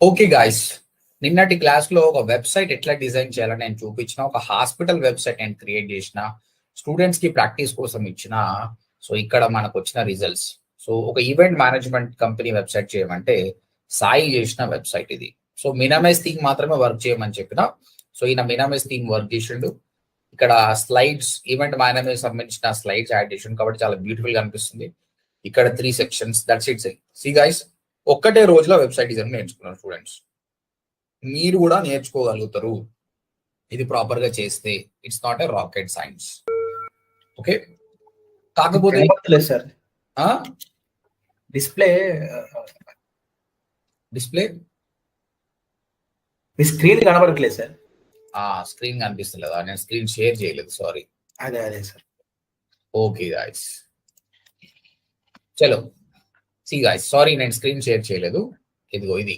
Okay guys, నిన్నటి class లో ఒక వెబ్సైట్ ఎట్లా డిజైన్ చేయాలని నేను చూపించిన. ఒక హాస్పిటల్ వెబ్సైట్ నేను క్రియేట్ చేసిన, స్టూడెంట్స్ కి ప్రాక్టీస్ కోసం ఇచ్చిన. సో ఇక్కడ మనకు వచ్చిన రిజల్ట్స్. సో ఒక ఈవెంట్ మేనేజ్మెంట్ కంపెనీ వెబ్సైట్ చేయమంటే సాయి చేసిన వెబ్సైట్ ఇది. సో మినమైజ్ థీమ్ మాత్రమే వర్క్ చేయమని చెప్పిన. సో ఈయన మినమైజ్ థీమ్ వర్క్ చేసిండు. ఇక్కడ స్లైడ్స్, ఈవెంట్ మేనేజ్ సంబంధించిన స్లైడ్స్ యాడ్ చేసిండు కాబట్టి చాలా బ్యూటిఫుల్ గా అనిపిస్తుంది. ఇక్కడ 3 sections, that's it. See guys, ఒక్కటే రోజులో వెబ్సైట్ డిజైన్ నేర్చుకున్నారు స్టూడెంట్స్. మీరు కూడా నేర్చుకోగలుగుతారు ఇది ప్రాపర్ గా చేస్తే. It's not a rocket science. Okay, కాకపోతే సార్ డిస్ప్లే మీ స్క్రీన్ కనబడట్లేదు సార్. స్క్రీన్ కనిపిస్తలేదా? నేను స్క్రీన్ షేర్ చేయలేదు, సారీ. అదే సార్. ఓకే గాయ్స్, చలో. సి గాయ్స్, సారీ నేను స్క్రీన్ షేర్ చేయలేదు. ఇదిగో ఇది.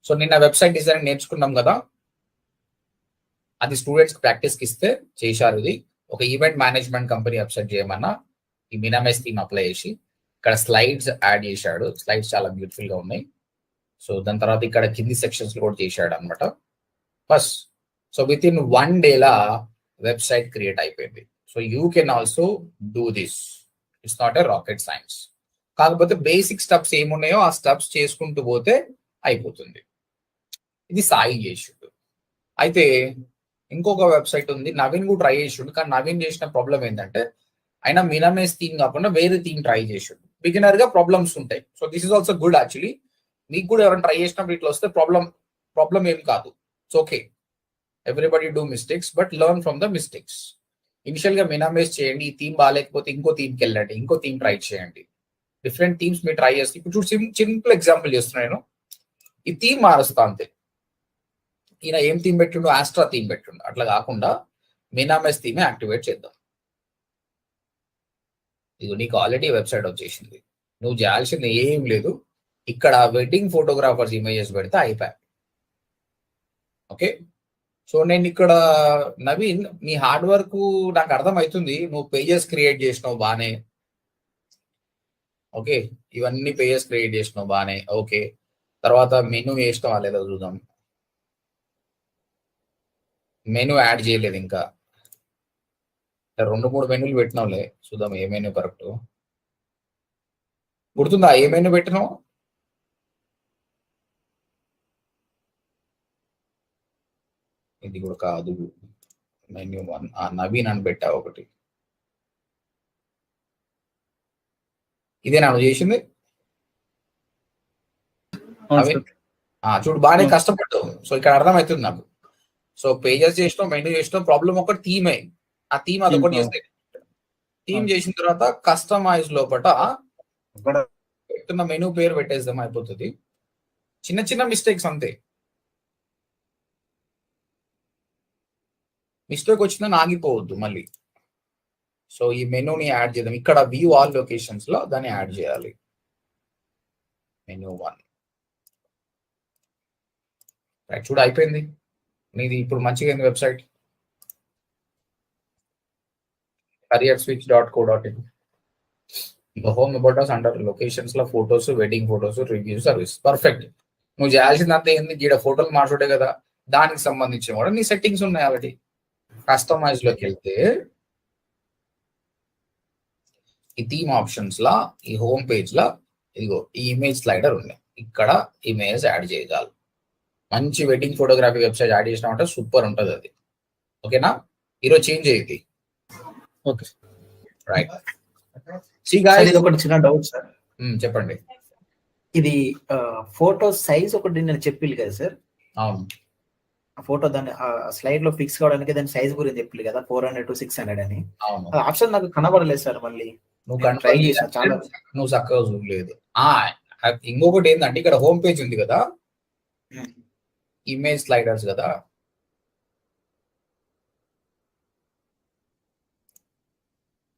సో నిన్న వెబ్సైట్ డిజైన్ నేర్చుకున్నాం కదా, అది స్టూడెంట్స్ ప్రాక్టీస్కి ఇస్తే చేశారు. ఇది ఒక ఈవెంట్ మేనేజ్మెంట్ కంపెనీ వెబ్సైట్ చేయమన్నా ఈ మినమైజ్ థీమ్ అప్లై చేసి ఇక్కడ స్లైడ్స్ యాడ్ చేశాడు. స్లైడ్స్ చాలా బ్యూటిఫుల్ గా ఉన్నాయి. సో దాని తర్వాత ఇక్కడ కింది సెక్షన్స్ కూడా చేశాడు అనమాట. ఫస్ట్ సో విత్ ఇన్ 1 డేలా వెబ్సైట్ క్రియేట్ అయిపోయింది. So you can also do this. It's not a rocket science. కాకపోతే బేసిక్ స్టెప్స్ ఏమున్నాయో ఆ స్టెప్స్ చేసుకుంటూ పోతే అయిపోతుంది. ఇది సాయి చేసిండు. అయితే ఇంకొక వెబ్సైట్ ఉంది, నవీన్ కూడా ట్రై చేసిండు. కానీ నవీన్ చేసిన ప్రాబ్లం ఏంటంటే ఆయన మినమైజ్ థీమ్ కాకుండా వేరే థీమ్ ట్రై చేసిండు. బిగినర్ గా ప్రాబ్లమ్స్ ఉంటాయి. So this is also good actually. మీకు కూడా ఎవరైనా ట్రై చేసినప్పుడు ఇట్లా వస్తే ప్రాబ్లం ఏం కాదు. It's okay. Everybody do mistakes, but learn from the mistakes. Initial గా మినమైజ్ చేయండి. ఈ థీమ్ బాగాలేకపోతే ఇంకో థీమ్కి వెళ్ళండి, ఇంకో థీమ్ ట్రై చేయండి. డిఫరెంట్ థీమ్స్ మీరు ట్రై చేస్తే, ఇప్పుడు చూసి సింపుల్ ఎగ్జాంపుల్ చేస్తున్నాను. ఈ థీమ్ మారుస్తా అంతే. ఈయన ఏం థీమ్ పెట్టిండు? ఆస్ట్రా థీమ్ పెట్టిండు. అట్లా కాకుండా మినమైజ్ థీమే యాక్టివేట్ చేద్దాం. ఇది నీకు ఆల్రెడీ వెబ్సైట్ వచ్చేసింది. నువ్వు చేయాల్సింది ఏం లేదు. ఇక్కడ వెడ్డింగ్ ఫోటోగ్రాఫర్స్ ఇమేజెస్ పెడితే అయిపోయా. ఓకే, సో నేను ఇక్కడ నవీన్, నీ హార్డ్ వర్క్ నాకు అర్థమవుతుంది. నువ్వు పేజెస్ క్రియేట్ చేసినావు బానే. ఓకే, ఇవన్నీ పేజెస్ క్రియేట్ చేసినావు బానే. ఓకే, తర్వాత మెనూ వేసినావా లేదా చూద్దాం. మెనూ యాడ్ చేయలేదు ఇంకా. 2-3 మెనూలు పెట్టినావులే, చూద్దాం ఏ మెనూ కరెక్ట్. గుర్తుందా ఏ మెనూ పెట్టినావు? ఇది కూడా కాదు. మెన్యూ 1 నవీన్ అని పెట్టా ఒకటి. ఇదే నాకు చేసింది. చూడు, బాగానే కష్టపడ్డావు. సో ఇక్కడ అర్థమవుతుంది నాకు. సో పేజెస్ చేసినాం, మెనూ చేసినాం. ప్రాబ్లం ఒకటి థీమే. ఆ థీమ్ అదొకటి చేస్తే, థీమ్ చేసిన తర్వాత కస్టమైజ్ లోపల పెట్టున్న మెనూ పేరు పెట్టేద్దాం, అయిపోతుంది. చిన్న చిన్న మిస్టేక్స్ అంతే. మిస్టేక్ వచ్చిందని ఆగిపోవద్దు మళ్ళీ. సో ఈ మెనూని యాడ్ చేద్దాం. ఇక్కడ వ్యూ ఆల్ లొకేషన్స్ లో దాన్ని యాడ్ చేయాలి. Menu 1 right. చూడు అయిపోయింది నీది. ఇప్పుడు మంచిగా అయింది website. careerswitch.co.in. The home about us under locations లో photos, wedding photos, review service. Perfect. నువ్వు చేయాల్సిందంతా ఏంది? గీడ ఫోటోలు మార్చుడే కదా, దానికి సంబంధించిన కూడా నీ సెట్టింగ్స్ ఉన్నాయి ఆల్రెడీ. కస్టమైజ్ లోకి వెళ్తే ఈ థీమ్ ఆప్షన్స్ లా, ఈ హోమ్ పేజ్ లా ఇదిగో ఈ ఇమేజ్ స్లైడర్ ఉంది. ఇక్కడ ఇమేజ్ యాడ్ చేయగలరు. మంచి వెడ్డింగ్ ఫోటోగ్రఫీ వెబ్సైట్ యాడ్ చేసినామంటే సూపర్ ఉంటుంది అది. ఓకేనా? ఈరోజు చేంజ్ అయ్యింది. Okay right. ఒకటి చిన్న డౌట్ సార్. చెప్పండి. ఇది ఫోటో సైజ్ ఒకటి నేను చెప్పింది కదా సార్. అవును, ఫోటో దాన్ని స్లైడ్ లో ఫిక్స్ కావడానికి దాని సైజ్ గురించి చెప్పింది కదా, 400 to 600 అని. అవును, ఆప్షన్ నాకు కనబడలేదు సార్. మళ్ళీ నువ్వు ట్రై చేసాను, చాలా నువ్వు చక్కగా చూడలేదు. ఇంకొకటి ఏంటంటే ఇక్కడ హోమ్ పేజ్ ఉంది కదా, ఇమేజ్ స్లైడర్స్ కదా,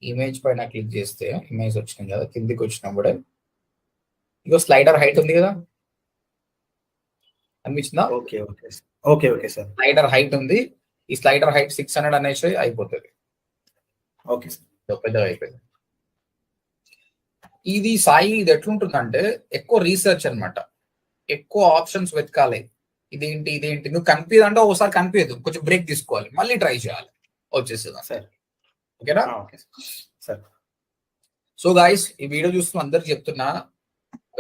ఇమేజ్ పైన క్లిక్ చేస్తే ఇమేజ్ వచ్చింది కదా, కిందికి వచ్చినప్పుడే ఇగో స్లైడర్ హైట్ ఉంది కదా, అనిపించిందా? Okay okay okay okay sir. Slider height ఉంది. ఈ స్లైడర్ హైట్ 600 అనేసి అయిపోతుంది. ఓకే సార్, పెద్దగా అయిపోయింది. ఇది సాయి ఇది ఎట్లుంటుందంటే ఎక్కువ రీసెర్చ్ అనమాట. ఎక్కువ ఆప్షన్స్ వెతకాలి. ఇదేంటి నువ్వు కనిపించదు అంటే ఒకసారి కనిపించదు, కొంచెం బ్రేక్ తీసుకోవాలి, మళ్ళీ ట్రై చేయాలి, వచ్చేస్తుంది సార్. ఓకేనా? Okay sir. సో గాయస్, ఈ వీడియో చూస్తున్న అందరికి చెప్తున్నా,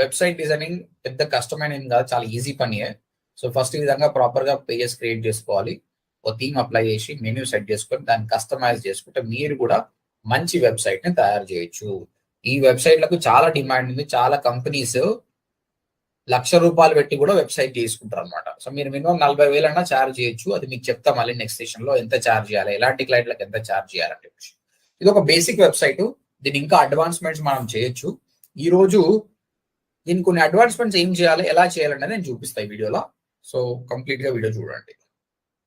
వెబ్సైట్ డిజైనింగ్ పెద్ద కష్టమైన ఏం కాదు, చాలా ఈజీ పనియే. సో ఫస్ట్ ఈ విధంగా ప్రాపర్ గా పేజెస్ క్రియేట్ చేసుకోవాలి, ఒక థీమ్ అప్లై చేసి మెన్యూ సెట్ చేసుకొని దాన్ని కస్టమైజ్ చేసుకుంటే మీరు కూడా మంచి వెబ్సైట్ ని తయారు చేయొచ్చు. ఈ వెబ్సైట్లకు చాలా డిమాండ్ ఉంది, చాలా కంపెనీస్ ₹1,00,000 పెట్టి కూడా వెబ్సైట్ తీసుకుంటారు అనమాట. సో మీరు మినిమం 40,000 అన్నా ఛార్జ్ చేయొచ్చు. అది మీకు చెప్తా మళ్ళీ నెక్స్ట్ సెషన్ లో ఎంత ఛార్జ్ చేయాలి, ఎలాంటి క్లయింట్లకు ఎంత ఛార్జ్ చేయాలంటే. ఇది ఒక బేసిక్ వెబ్సైట్, దీని ఇంకా అడ్వాన్స్మెంట్స్ మనం చేయొచ్చు. ఈ రోజు దీని కొన్ని అడ్వాన్స్మెంట్స్ ఏం చేయాలి, ఎలా చేయాలనేది నేను చూపిస్తాను ఈ వీడియోలో. సో కంప్లీట్ గా వీడియో చూడండి.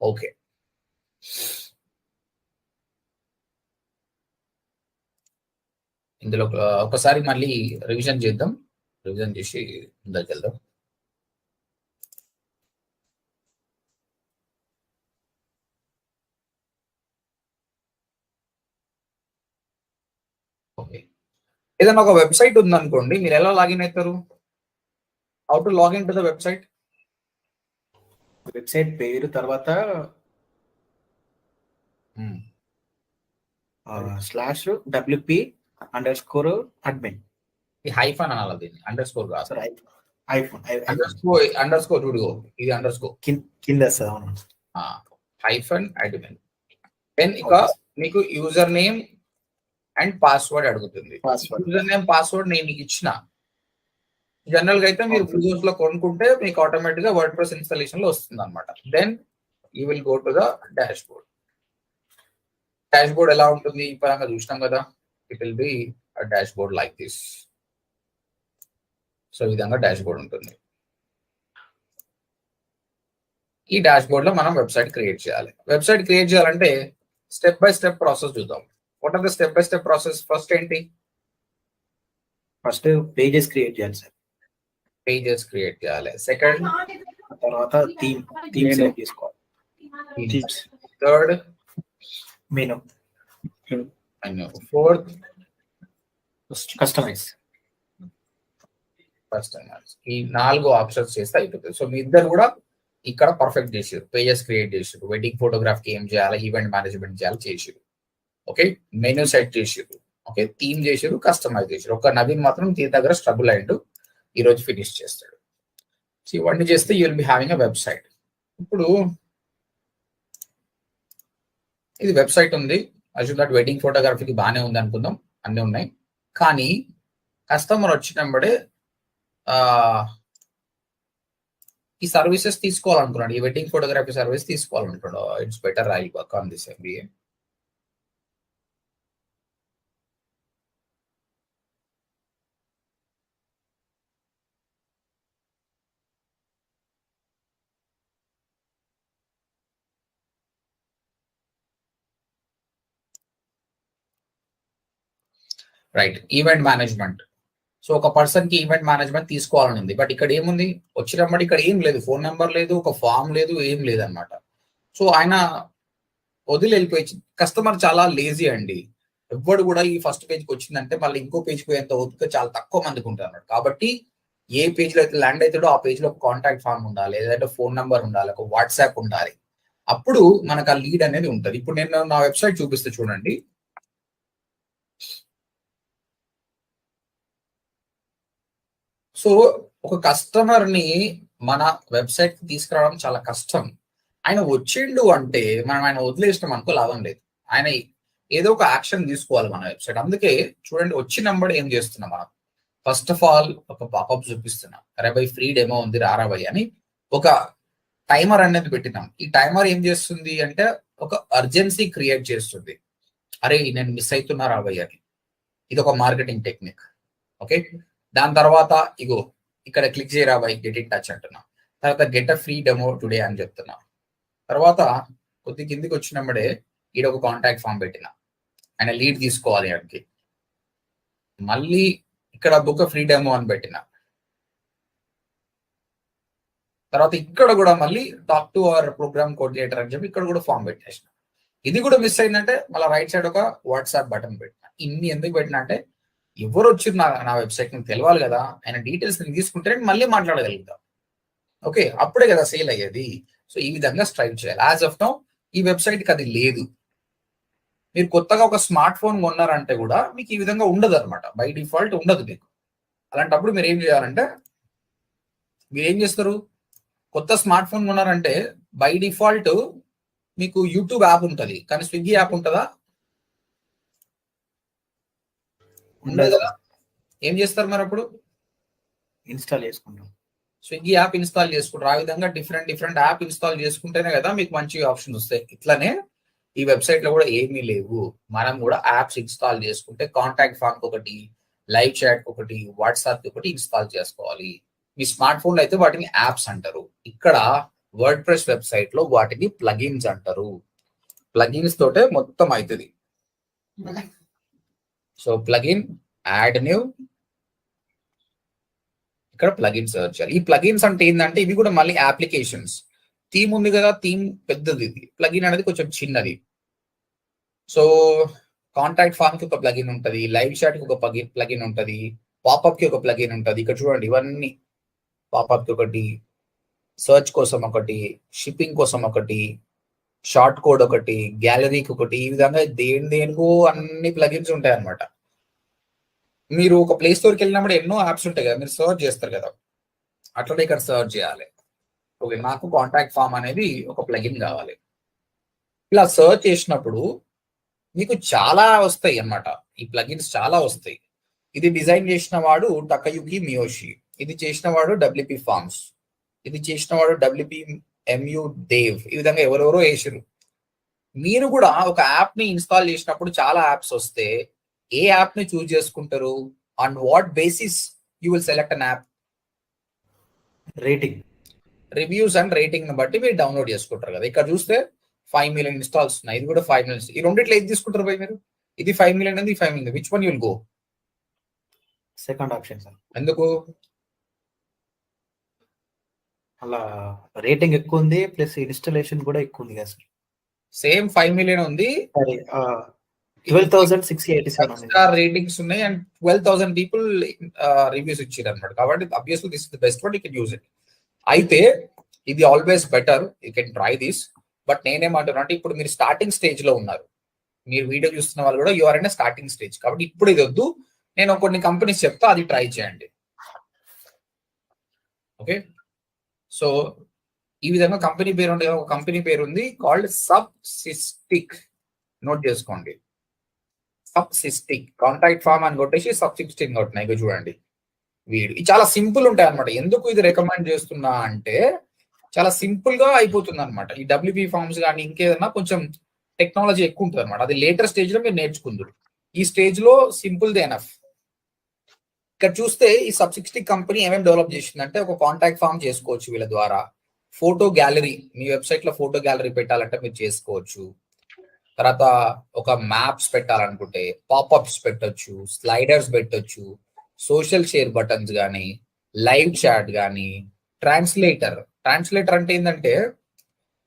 ఓకే, ఇందులో ఒకసారి మళ్ళీ రివిజన్ చేద్దాం, రివిజన్ చేసి ముందరికి వెళ్దాం. ఓకే, ఏదైనా ఒక వెబ్సైట్ ఉందనుకోండి, మీరు ఎలా లాగిన్ అవుతారు? How to login to the website? Website పేరు తర్వాత /WP_admin. ఈ హైఫన్ అనాలి, దీన్ని అండర్ స్కోర్ కాదు. ఐఫోన్ అండర్ స్కోర్ చూడు, ఇది అండర్ స్కోర్ కింద -admin. దెన్ ఇక మీకు యూజర్ నేమ్ అండ్ పాస్వర్డ్ అడుగుతుంది. యూజర్ నేమ్ పాస్వర్డ్ నేను మీకు ఇచ్చిన. జనరల్ గా అయితే మీరు విండోస్ లో కొనుక్కుంటే మీకు ఆటోమేటిక్ గా వర్డ్ ప్రెస్ ఇన్స్టాలేషన్ లో వస్తుంది అనమాట. Then you will go to the dashboard. Dashboard ఎలా ఉంటుంది ఈ పరంగా చూసినాం కదా, it will be dashboard like this. So ఈ విధంగా డాష్ బోర్డ్ ఉంటుంది. ఈ డాష్ బోర్డ్ లో మనం వెబ్సైట్ క్రియేట్ చేయాలి. వెబ్సైట్ క్రియేట్ చేయాలంటే స్టెప్ బై స్టెప్ ప్రాసెస్ చూద్దాం. What are the step by step process? First ఏంటి? ఫస్ట్ పేజెస్ క్రియేట్ చేయాలి సార్. పేజెస్ క్రియేట్ చేయాలి. సెకండ్ తర్వాత థీమ్ సెలెక్ట్ చేసుకోవాలి. Third menu. Fourth customize. ఈ 4 ఆప్షన్స్ చేస్తే అయిపోతుంది. సో మీ ఇద్దరు కూడా ఇక్కడ పర్ఫెక్ట్ చేసారు, పేజెస్ క్రియేట్ చేసారు, వెడ్డింగ్ ఫోటోగ్రాఫ్ కి ఏం చేయాలి, ఈవెంట్ మేనేజ్మెంట్ చేయాలి చేసారు. ఓకే, మెనూ సెట్ చేసారు, ఓకే, థీమ్ చేసారు, కస్టమైజ్ చేసారు. ఒక నవీన్ మాత్రం దీని దగ్గర స్ట్రగుల్ అయ్యిండు, ఈ రోజు ఫినిష్ చేస్తాడు. సో ఇవన్నీ చేస్తే you will be having a website. ఇప్పుడు ఇది వెబ్సైట్ ఉంది, అజ్యూమ్ దట్ వెడ్డింగ్ ఫోటోగ్రఫీకి బాగానే ఉంది అనుకుందాం, అన్నీ ఉన్నాయి. కానీ కస్టమర్ వచ్చినప్పుడే ఈ సర్వీసెస్ తీసుకోవాలనుకున్నాడు, ఈ వెడ్డింగ్ ఫోటోగ్రఫీ సర్వీస్ తీసుకోవాలనుకున్నాడు. It's better I work on this MBA. Right, event management. So ఒక పర్సన్ కి ఈవెంట్ మేనేజ్మెంట్ తీసుకోవాలని ఉంది, బట్ ఇక్కడ ఏముంది, వచ్చినప్పుడు ఇక్కడ ఏం లేదు, ఫోన్ నెంబర్ లేదు, ఒక ఫామ్ లేదు, ఏం లేదనమాట. సో ఆయన వదిలి వెళ్ళిపోయి, కస్టమర్ చాలా లేజీ అండి. ఎవ్వడు కూడా ఈ ఫస్ట్ పేజ్కి వచ్చిందంటే మళ్ళీ ఇంకో పేజ్కి పోయేంత ఓపిక చాలా తక్కువ మందికి ఉంటారు. కాబట్టి ఏ పేజ్ లో అయితే ల్యాండ్ అవుతాడో ఆ పేజ్ లో ఒక కాంటాక్ట్ ఫామ్ ఉండాలి, లేదంటే ఫోన్ నెంబర్ ఉండాలి, ఒక వాట్సాప్ ఉండాలి. అప్పుడు మనకు ఆ లీడ్ అనేది ఉంటుంది. ఇప్పుడు నేను నా వెబ్సైట్ చూపిస్తే చూడండి. సో ఒక కస్టమర్ ని మన వెబ్సైట్ కి తీసుకురావడం చాలా కష్టం. ఆయన వచ్చిండు అంటే మనం ఆయన వదిలేసినాం అనుకో లాభం లేదు. ఆయన ఏదో ఒక యాక్షన్ తీసుకోవాలి మన వెబ్సైట్. అందుకే చూడండి, వచ్చినప్పుడు ఏం చేస్తున్నాం మనం, ఫస్ట్ ఆఫ్ ఆల్ ఒక పాపప్ చూపిస్తున్నాం, అరే బై ఫ్రీ డెమో ఉంది రారా బై అని ఒక టైమర్ అనేది పెట్టినాం. ఈ టైమర్ ఏం చేస్తుంది అంటే ఒక అర్జెన్సీ క్రియేట్ చేస్తుంది, అరే నేను మిస్ అవుతున్నా రా బై అని. ఇది ఒక మార్కెటింగ్ టెక్నిక్. ఓకే, దాని తర్వాత ఇగో ఇక్కడ క్లిక్ చేయరా బై, గెట్ ఇన్ టచ్ అంటున్నా. తర్వాత get a free demo today అని చెప్తున్నా. తర్వాత కొద్ది కిందికి వచ్చినప్పుడే ఈడ ఒక కాంటాక్ట్ ఫామ్ పెట్టిన, ఆయన లీడ్ తీసుకోవాలి ఆయనకి. మళ్ళీ ఇక్కడ బుక్ ఫ్రీ డెమో అని పెట్టిన. తర్వాత ఇక్కడ కూడా మళ్ళీ talk to our programme coordinator అని చెప్పి ఇక్కడ కూడా ఫామ్ పెట్టేసిన. ఇది కూడా మిస్ అయిందంటే మళ్ళీ రైట్ సైడ్ ఒక వాట్సాప్ బటన్ పెట్టిన. ఇన్ని ఎందుకు పెట్టిన అంటే ఎవరు వచ్చి నా వెబ్సైట్ నాకు తెలవాలి కదా, ఆయన డీటెయిల్స్ నేను తీసుకుంటే మళ్ళీ మాట్లాడగలుగుతా. ఓకే, అప్పుడే కదా సేల్ అయ్యేది. సో ఈ విధంగా స్ట్రైక్ చేయాలి. యాజ్ ఆఫ్ నౌ ఈ వెబ్సైట్ కి అది లేదు. మీరు కొత్తగా ఒక స్మార్ట్ ఫోన్ కొన్నారంటే కూడా మీకు ఈ విధంగా ఉండదు అనమాట, బై డిఫాల్ట్ ఉండదు మీకు. అలాంటప్పుడు మీరు ఏం చేయాలంటే, మీరు ఏం చేస్తారు, కొత్త స్మార్ట్ ఫోన్ కొన్నారంటే బై డిఫాల్ట్ మీకు యూట్యూబ్ యాప్ ఉంటుంది, కానీ స్విగ్గీ యాప్ ఉంటుందా? ఉండదు కదా. ఏం చేస్తారు మరి అప్పుడు? ఇన్స్టాల్ చేసుకుంటాం. స్విగ్గీ యాప్ ఇన్స్టాల్ చేసుకుంటారు. ఆ విధంగా డిఫరెంట్ యాప్ ఇన్స్టాల్ చేసుకుంటేనే కదా మీకు మంచి ఆప్షన్ వస్తాయి. ఇట్లానే ఈ వెబ్సైట్ లో కూడా ఏమీ లేవు. మనం కూడా యాప్స్ ఇన్స్టాల్ చేసుకుంటే కాంటాక్ట్ ఫామ్ ఒకటి, లైవ్ చాట్ ఒకటి, వాట్సాప్ ఒకటి ఇన్స్టాల్ చేసుకోవాలి. మీ స్మార్ట్ ఫోన్ లో అయితే వాటిని యాప్స్ అంటారు. ఇక్కడ వర్డ్ ప్రెస్ వెబ్సైట్ లో వాటిని ప్లగిన్స్ అంటారు. ప్లగిన్స్ తోటే మొత్తం అవుతుంది. సో ప్లగిన్, యాడ్ న్యూ, ఇక్కడ ప్లగిన్ సెర్చ్ చేయాలి. ఈ ప్లగిన్స్ అంటే ఏంటంటే ఇవి కూడా మళ్ళీ అప్లికేషన్స్. థీమ్ ఉంది కదా, థీమ్ పెద్దది, ఇది ప్లగిన్ అనేది కొంచెం చిన్నది. సో కాంటాక్ట్ ఫామ్ కి ఒక ప్లగిన్ ఉంటుంది, లైవ్ చాట్ కి ఒక ప్లగిన్ ఉంటుంది, పాపప్ కి ఒక ప్లగిన్ ఉంటుంది. ఇక్కడ చూడండి ఇవన్నీ పాపప్ కి ఒకటి, సర్చ్ కోసం ఒకటి, షిప్పింగ్ కోసం ఒకటి, షార్ట్ కోడ్ ఒకటి, గ్యాలరీకి ఒకటి, ఈ విధంగా దేనికో అన్ని ప్లగిన్స్ ఉంటాయి అనమాట. మీరు ఒక ప్లే స్టోర్కి వెళ్ళినప్పుడు ఎన్నో యాప్స్ ఉంటాయి కదా, మీరు సర్చ్ చేస్తారు కదా, అట్లనే ఇక్కడ సర్చ్ చేయాలి. ఓకే, నాకు కాంటాక్ట్ ఫామ్ అనేది ఒక ప్లగిన్ కావాలి. ఇలా సర్చ్ చేసినప్పుడు మీకు చాలా వస్తాయి అన్నమాట, ఈ ప్లగిన్స్ చాలా వస్తాయి. ఇది డిజైన్ చేసిన వాడు టకయుకి మియోషి, ఇది చేసిన వాడు డబ్ల్యూపీ ఫార్మ్స్, ఇది చేసిన వాడు డబ్ల్యూపీ ఎంయు దేవ్. ఈ విధంగా ఎవరెవరో వేసారు. మీరు కూడా ఒక యాప్ ని ఇన్స్టాల్ చేసినప్పుడు చాలా యాప్స్ వస్తే ఏ యాప్ ని చూస్ చేసుకుంటారు? On what basis you will select an app? Rating, reviews and rating ని బట్టి మీరు డౌన్లోడ్ చేసుకుంటారు కదా. ఇక్కడ చూస్తే 5 million ఇన్స్టాల్స్ ఉన్నాయి, ఇది కూడా 5 million. ఈ రెండిట్లో ఏది తీసుకుంటారు బై మీరు? ఇది 5 million అండి, 5 million. Which one you will go? Second option sir. ఎందుకు? అలా రేటింగ్ ఎక్కువ ఉంది, ప్లస్ ఇన్స్టాలేషన్ కూడా ఎక్కువ ఉంది కదా సార్. సేమ్ 5 million ఉంది, 12,687 స్టార్ రేటింగ్స్ ఉన్నాయి అండ్ 12,000 పీపుల్ రివ్యూస్ ఇచ్చారు అనమాట. కాబట్టి obviously this is the best one, you can use it. అయితే ఇది always better, you can try this. But నేనేమంటున్నా అంటే ఇప్పుడు మీరు స్టార్టింగ్ స్టేజ్ లో ఉన్నారు, మీరు వీడియో చూస్తున్న వాళ్ళు కూడా యూఆర్ అయినా స్టార్టింగ్ స్టేజ్, కాబట్టి ఇప్పుడు ఇది వద్దు. నేను కొన్ని కంపెనీస్ చెప్తా, అది ట్రై చేయండి. ఓకే, సో ఈ విధంగా కంపెనీ పేరు ఉంటుంది. ఒక కంపెనీ పేరు ఉంది కాల్డ్ సబ్సిస్టిక్, నోట్ చేసుకోండి. సబ్సిస్టిక్ కాంటాక్ట్ ఫామ్ అని కొట్టేసి సబ్సిస్టిక్ కొట్టినాయి. ఇక చూడండి వీడియో, ఇది చాలా సింపుల్ ఉంటాయి అనమాట. ఎందుకు ఇది రికమెండ్ చేస్తున్నా అంటే చాలా సింపుల్ గా అయిపోతుంది అనమాట. ఈ డబ్ల్యూపీ ఫార్మ్స్ కానీ ఇంకేదన్నా కొంచెం టెక్నాలజీ ఎక్కువ ఉంటుంది అనమాట. అది లేటర్ స్టేజ్ లో మీరు నేర్చుకుందరు, ఈ స్టేజ్ లో సింపుల్ దే ఎనఫ్. ఇక్కడ చూస్తే ఈ సబ్సిస్టిక్ కంపెనీ ఏమేమి డెవలప్ చేసిందంటే ఒక కాంటాక్ట్ ఫామ్ చేసుకోవచ్చు వీళ్ళ ద్వారా, ఫోటో గ్యాలరీ, మీ వెబ్సైట్ లో ఫోటో గ్యాలరీ పెట్టాలంటే మీరు చేసుకోవచ్చు. తర్వాత ఒక మ్యాప్స్ పెట్టాలనుకుంటే పాపప్స్ పెట్టొచ్చు, స్లైడర్స్ పెట్టొచ్చు, సోషల్ షేర్ బటన్స్ కానీ, లైవ్ చాట్ కానీ, ట్రాన్స్లేటర్ అంటే ఏంటంటే